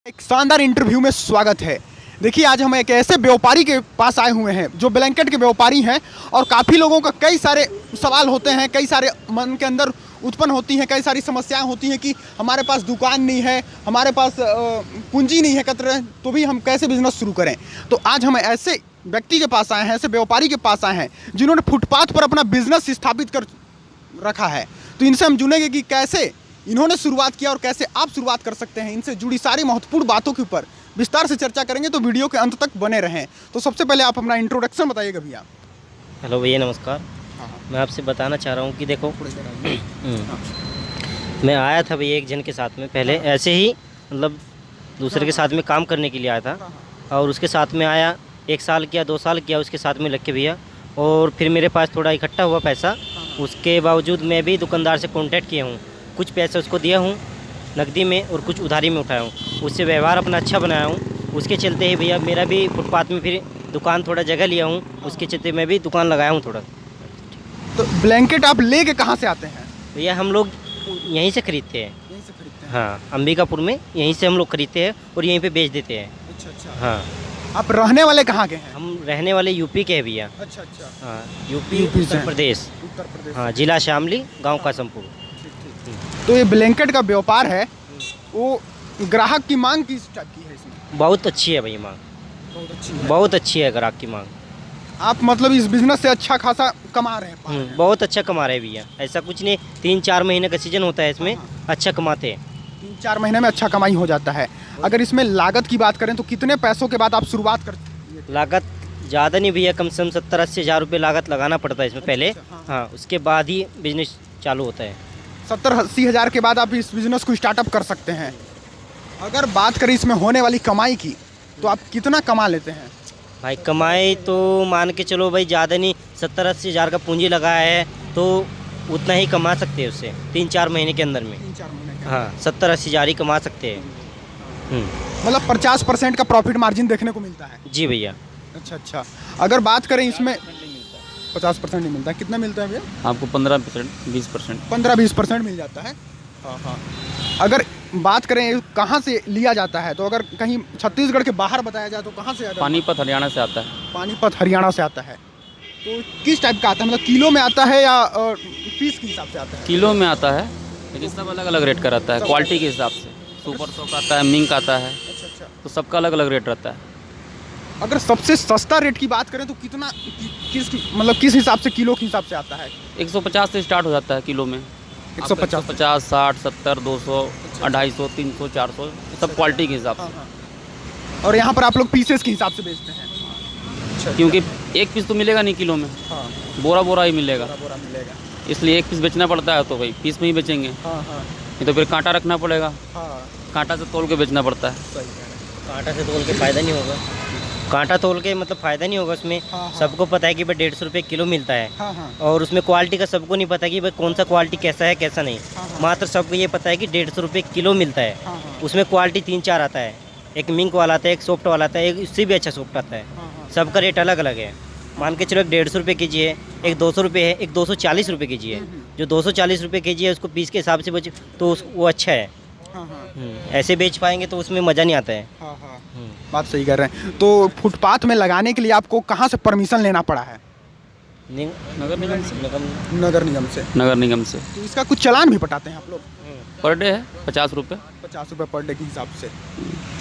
एक शानदार इंटरव्यू में स्वागत है। देखिए, आज हम एक ऐसे व्यापारी के पास आए हुए हैं जो ब्लैंकेट के व्यापारी हैं और काफ़ी लोगों का कई सारे सवाल होते हैं, कई सारे मन के अंदर उत्पन्न होती हैं, कई सारी समस्याएं होती हैं कि हमारे पास दुकान नहीं है, हमारे पास पूंजी नहीं है कतरे, तो भी हम कैसे बिजनेस शुरू करें। तो आज हम ऐसे व्यक्ति के पास आए हैं, ऐसे व्यापारी के पास आए हैं जिन्होंने फुटपाथ पर अपना बिजनेस स्थापित कर रखा है। तो इनसे हम जुड़ेंगे कि कैसे इन्होंने शुरुआत किया और कैसे आप शुरुआत कर सकते हैं। इनसे जुड़ी सारी महत्वपूर्ण बातों के ऊपर विस्तार से चर्चा करेंगे, तो वीडियो के अंत तक बने रहें। तो सबसे पहले आप अपना इंट्रोडक्शन बताइएगा भैया। हेलो भैया, नमस्कार। मैं आपसे बताना चाह रहा हूँ कि देखो मैं आया था भैया एक जन के साथ में, पहले ऐसे ही मतलब दूसरे के साथ में काम करने के लिए आया था और उसके साथ में आया, 1 साल किया, 2 साल किया उसके साथ में लग के भैया। और फिर मेरे पास थोड़ा इकट्ठा हुआ पैसा, उसके बावजूद मैं भी दुकानदार से कॉन्टैक्ट किया हूँ, कुछ पैसे उसको दिया हूँ नकदी में और कुछ उधारी में उठाया हूँ, उससे व्यवहार अपना अच्छा बनाया हूँ। उसके चलते ही भैया मेरा भी फुटपाथ में फिर दुकान थोड़ा जगह लिया हूँ, उसके चलते मैं भी दुकान लगाया हूँ थोड़ा। तो ब्लैंकेट आप लेके कहाँ से आते हैं भैया? हम लोग यहीं से खरीदते हैं। यहीं से खरीदते हैं? हाँ, अंबिकापुर में यहीं से हम लोग खरीदते हैं और यहीं पे बेच देते हैं। अच्छा अच्छा। हाँ, आप रहने वाले कहाँ के हैं? हम रहने वाले यूपी के हैं भैया। अच्छा अच्छा। हाँ, यूपी से उत्तर हैं। प्रदेश। उत्तर प्रदेश। हाँ, जिला शामली, गांव कासमपुर। तो ये ब्लैंकेट का व्यापार है, वो ग्राहक की मांग किस टाइप की है इसमें? बहुत अच्छी है भैया मांग, बहुत अच्छी है। बहुत अच्छी है ग्राहक की मांग। आप मतलब इस बिजनेस से अच्छा खासा कमा रहे हैं? बहुत अच्छा कमा रहे हैं भैया, ऐसा कुछ नहीं, 3-4 महीने का सीजन होता है इसमें, अच्छा कमाते हैं। 3-4 महीने में अच्छा कमाई हो जाता है। अगर इसमें लागत की बात करें तो कितने पैसों के बाद आप शुरुआत कर? लागत ज़्यादा नहीं भैया, कम से कम 70-80 हज़ार रुपये लागत लगाना पड़ता है इसमें पहले। हाँ, उसके बाद ही बिजनेस चालू होता है। 70-80 हज़ार के बाद आप इस बिज़नेस को स्टार्टअप कर सकते हैं। अगर बात करें इसमें होने वाली कमाई की, तो आप कितना कमा लेते हैं? भाई कमाई तो मान के चलो भाई, ज़्यादा नहीं, 70-80 हज़ार का पूंजी लगाया है तो उतना ही कमा सकते हैं उससे 3-4 महीने के अंदर में। 3-4 महीने हाँ, 70-80 हज़ार ही कमा सकते हैं। मतलब 50% का प्रॉफिट मार्जिन देखने को मिलता है? जी भैया। अच्छा अच्छा। अगर बात करें इसमें 50% नहीं मिलता, कितना मिलता है भैया? आपको 15%, 20%। 15-20% मिल जाता है। हाँ हाँ। अगर बात करें कहाँ से लिया जाता है, तो अगर कहीं छत्तीसगढ़ के बाहर बताया जाए तो कहाँ से आता है? पानीपत हरियाणा से आता है। पानीपत हरियाणा से आता है। तो किस टाइप का आता है, मतलब किलो में आता है या पीस के हिसाब से आता है? किलो में आता है, लेकिन सब अलग अलग रेट का रहता है, क्वालिटी के हिसाब से। सुपर सॉक आता है, मिंक आता है, अच्छा अच्छा। तो सबका अलग अलग रेट रहता है। अगर सबसे सस्ता रेट की बात करें तो कितना, किस हिसाब से, किलो के हिसाब से आता है? 150 से स्टार्ट हो जाता है किलो में। 150, 50, 60, 70, 200, 250, 300, 400, सब क्वालिटी के हिसाब से। और यहाँ पर आप लोग पीसेस के हिसाब से बेचते हैं? क्योंकि एक पीस तो मिलेगा नहीं किलो में, हाँ, बोरा बोरा ही मिलेगा, बोरा मिलेगा। इसलिए एक पीस बेचना पड़ता है, तो भाई पीस में ही बेचेंगे। हाँ हाँ नहीं तो फिर कांटा रखना पड़ेगा, हाँ। कांटा से तोल के बेचना पड़ता है। सही है। कांटा से तोल के फ़ायदा नहीं होगा, कांटा तोल के मतलब फ़ायदा नहीं होगा उसमें। हाँ, हाँ। सबको पता है कि भाई 150 रुपये किलो मिलता है, हाँ हाँ और उसमें क्वालिटी का सबको नहीं पता कि भाई कौन सा क्वालिटी कैसा है कैसा नहीं। हाँ, हाँ। मात्र सबको ये पता है कि 150 रुपये किलो मिलता है। हाँ, हाँ। उसमें क्वालिटी 3-4 आता है, एक मिंक वाला आता है, एक सॉफ्ट वाला आता है, एक इससे भी अच्छा सॉफ्ट आता है। हाँ। सबका रेट अलग अलग है। मान के चलो एक 150 रुपये के जी है, एक 200 रुपये है, एक 240 रुपये के जी है। जो 240 रुपये के जी है उसको पीस के हिसाब से बेच तो वो अच्छा है। हाँ हाँ ऐसे बेच पाएंगे तो उसमें मज़ा नहीं आता है। हाँ हाँ। बात सही कर रहे हैं। तो फुटपाथ में लगाने के लिए आपको कहाँ से परमिशन लेना पड़ा है? नगर निगम से। नगर निगम से। नगर निगम से तो इसका कुछ चालान भी पटाते हैं आप लोग? पर डे है 50 रुपये। 50 रुपये पर डे के हिसाब से।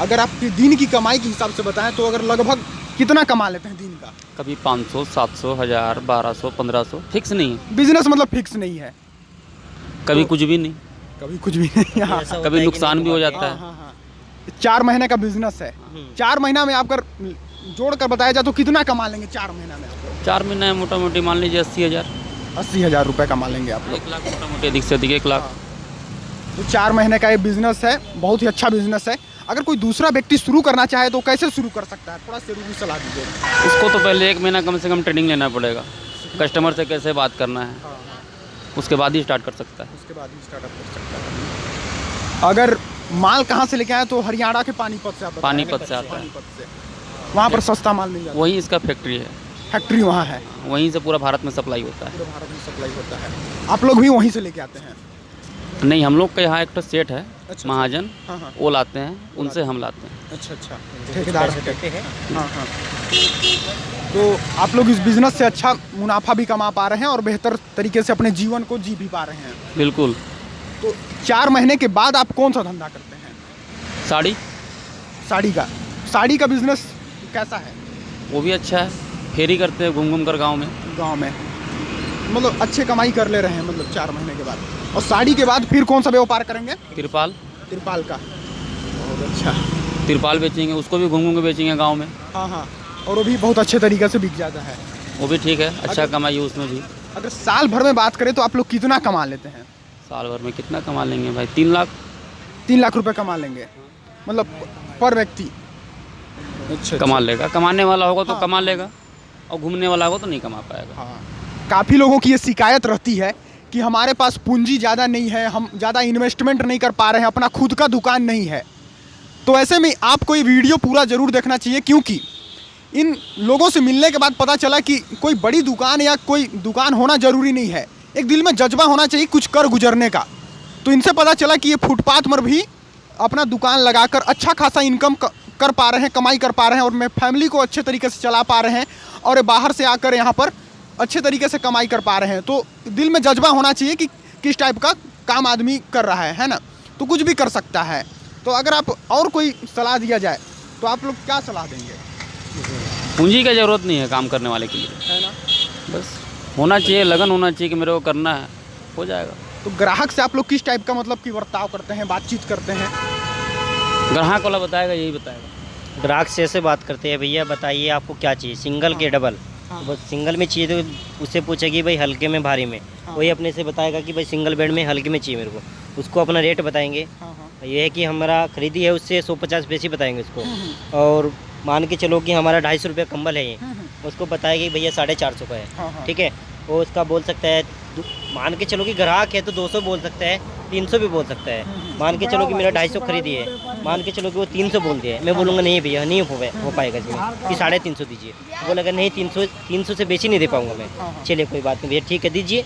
अगर आप दिन की कमाई के हिसाब से बताएं तो अगर लगभग कितना कमा लेते हैं दिन का? कभी 500, 700, 1000, 1200, 1500, फिक्स नहीं है। बिजनेस मतलब फिक्स नहीं है? कभी कुछ भी नहीं, कभी कुछ भी नहीं। हाँ ऐसा होता कभी है कि नुकसान नहीं भी हो कमाते। जाता है। हाँ हाँ। 4 महीने का बिजनेस है। 4 महीना में आप अगर जोड़ कर बताया जाए तो कितना कमा लेंगे 4 महीना में आप लोग? 4 महीने मोटा मोटी मान लीजिए 80,000। 80,000 रुपये कमा लेंगे आप लोग। 1 लाख मोटा मोटी, अधिक से अधिक 1 लाख। तो 4 महीने का ये बिजनेस है, बहुत ही अच्छा बिजनेस है। अगर कोई दूसरा व्यक्ति शुरू करना चाहे तो कैसे शुरू कर सकता है? थोड़ा शुरू सलाह दीजिए। इसको तो पहले 1 महीना कम से कम ट्रेनिंग लेना पड़ेगा, कस्टमर से कैसे बात करना है, उसके बाद ही स्टार्ट कर सकता है। उसके बाद ही स्टार्टअप कर सकता है। अगर माल कहाँ से लेके आए तो हरियाणा के पानीपत से आप बताएं। पानीपत से आता है। पानीपत से वहाँ पर सस्ता माल मिल जाता है? वहीं इसका फैक्ट्री है, फैक्ट्री वहाँ है? वहीं से पूरा भारत में सप्लाई होता है। पूरे भारत में सप्लाई होता है। आप लोग भी वहीं से लेके आते हैं? नहीं, हम लोग का यहाँ एक तो सेठ है, अच्छा। महाजन, हाँ हाँ। वो लाते हैं, उनसे हम लाते हैं। अच्छा अच्छा, ठेकेदार है। हाँ हाँ। तो आप लोग इस बिज़नेस से अच्छा मुनाफा भी कमा पा रहे हैं और बेहतर तरीके से अपने जीवन को जी भी पा रहे हैं। बिल्कुल। तो 4 महीने के बाद आप कौन सा धंधा करते हैं? साड़ी, साड़ी का बिज़नेस कैसा है? वो भी अच्छा है, फेरी करते हैं घूम घूम कर गाँव में। गाँव में मतलब अच्छे कमाई कर ले रहे हैं मतलब 4 महीने के बाद। और साड़ी के बाद फिर कौन सा व्यापार करेंगे? तिरपाल का। बहुत अच्छा। तिरपाल बेचेंगे, उसको भी घूम घूम के बेचेंगे गाँव में। हाँ हाँ, और वो भी बहुत अच्छे तरीके से बिक जाता है। वो भी ठीक है, अच्छा कमाई है उसमें भी। अगर साल भर में बात करें तो आप लोग कितना कमा लेते हैं? साल भर में कितना कमा लेंगे भाई? 3 लाख। 3 लाख रुपए कमा लेंगे मतलब पर व्यक्ति? अच्छा कमा लेगा, कमाने वाला होगा तो हाँ। कमा लेगा, और घूमने वाला होगा तो नहीं कमा पाएगा। हाँ, काफ़ी लोगों की ये शिकायत रहती है कि हमारे पास पूंजी ज़्यादा नहीं है, हम ज़्यादा इन्वेस्टमेंट नहीं कर पा रहे हैं, अपना खुद का दुकान नहीं है। तो ऐसे में आपको ये वीडियो पूरा ज़रूर देखना चाहिए, क्योंकि इन लोगों से मिलने के बाद पता चला कि कोई बड़ी दुकान या कोई दुकान होना ज़रूरी नहीं है, एक दिल में जज्बा होना चाहिए कुछ कर गुजरने का। तो इनसे पता चला कि ये फुटपाथ पर भी अपना दुकान लगाकर अच्छा खासा इनकम कर पा रहे हैं, कमाई कर पा रहे हैं और मैं फैमिली को अच्छे तरीके से चला पा रहे हैं और ये बाहर से आकर यहाँ पर अच्छे तरीके से कमाई कर पा रहे हैं। तो दिल में जज्बा होना चाहिए कि किस टाइप का काम आदमी कर रहा है ना, तो कुछ भी कर सकता है। तो अगर आप और कोई सलाह दिया जाए तो आप लोग क्या सलाह देंगे? पूंजी की ज़रूरत नहीं है काम करने वाले के लिए, है ना? बस होना चाहिए, लगन होना चाहिए कि मेरे को करना है, हो जाएगा। तो ग्राहक से आप लोग किस टाइप का मतलब कि बर्ताव करते हैं, बातचीत करते हैं? ग्राहक वाला बताएगा, यही बताएगा। ग्राहक से ऐसे बात करते हैं, भैया बताइए आपको क्या चाहिए, सिंगल के डबल? हाँ। बस सिंगल में चाहिए तो उससे पूछेगी भाई हल्के में भारी में, हाँ। वही अपने से बताएगा कि भाई सिंगल बेड में हल्के में चाहिए मेरे को, उसको अपना रेट बताएंगे। हाँ हाँ। ये है कि हमारा खरीदी है उससे 150 पैसे बताएंगे उसको। और मान के चलो कि हमारा 250 रुपये कम्बल है ये, उसको बताएगा कि भैया 450 का हाँ, है, हाँ। ठीक है। वो उसका बोल सकता है, मान के चलो कि ग्राहक है तो 200 बोल सकता है, 300 भी बोल सकता है। मान के चलो कि मेरा 250 खरीदी है, मान के चलो कि वो 300 बोल दिया है, मैं बोलूँगा नहीं भैया नहीं हो पाएगा इसमें कि 350 दीजिए। बोलेगा नहीं 300 से बेची नहीं दे पाऊँगा मैं। चलिए कोई बात नहीं भैया, ठीक है दीजिए।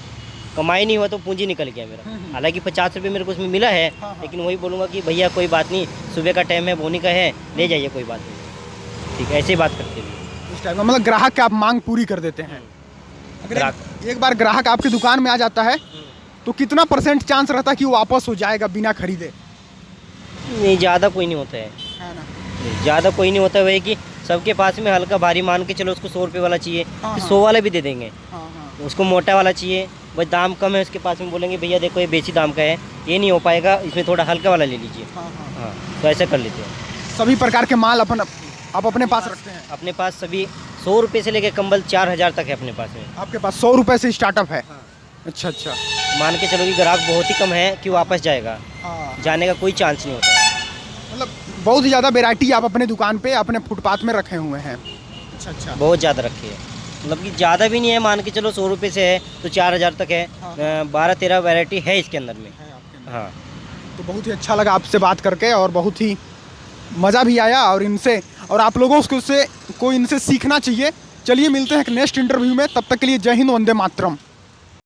कमाई नहीं हुआ तो पूंजी निकल गया मेरा। हालांकि 50 रुपये मेरे को उसमें मिला है, लेकिन वही बोलूँगा कि भैया कोई बात नहीं, सुबह का टाइम है, बोनी का है, ले जाइए कोई बात नहीं, ठीक है। ऐसे ही बात करते हैं इस टाइप का मतलब ग्राहक की आप मांग पूरी कर देते हैं। अगर एक बार ग्राहक आपकी दुकान में आ जाता है तो कितना % चांस रहता है कि वो वापस हो जाएगा बिना खरीदे? नहीं, ज़्यादा कोई नहीं होता है, ज़्यादा कोई नहीं होता है। वही कि सबके पास में हल्का भारी, मान के चलो उसको 100 रुपये वाला चाहिए तो 100 वाला भी दे देंगे। उसको मोटा वाला चाहिए, भाई दाम कम है उसके पास में, बोलेंगे भैया देखो ये बेची दाम का है, ये नहीं हो पाएगा, इसमें थोड़ा हल्का वाला ले लीजिए। हाँ, तो ऐसा कर लेते हैं। सभी प्रकार के माल आप अपने पास रखते हैं? अपने पास सभी 100 रुपये से लेकर कंबल 4000 तक है अपने पास में। आपके पास 100 रुपये से स्टार्टअप है? अच्छा अच्छा। मान के चलो कि ग्राहक बहुत ही कम है कि वापस जाएगा, जाने का कोई चांस नहीं होता है। मतलब बहुत ही ज़्यादा वैरायटी आप अपने दुकान पे अपने फुटपाथ में रखे हुए हैं? अच्छा अच्छा। बहुत ज़्यादा रखी है, मतलब कि ज़्यादा भी नहीं है। मान के चलो 100 रुपये से है तो 4000 तक है। 12-13 वैरायटी है इसके अंदर में। हाँ, तो बहुत ही अच्छा लगा आपसे बात करके और बहुत ही मज़ा भी आया और आप लोगों को इनसे सीखना चाहिए। चलिए मिलते हैं एक नेक्स्ट इंटरव्यू में, तब तक के लिए जय हिंद, वंदे मातरम।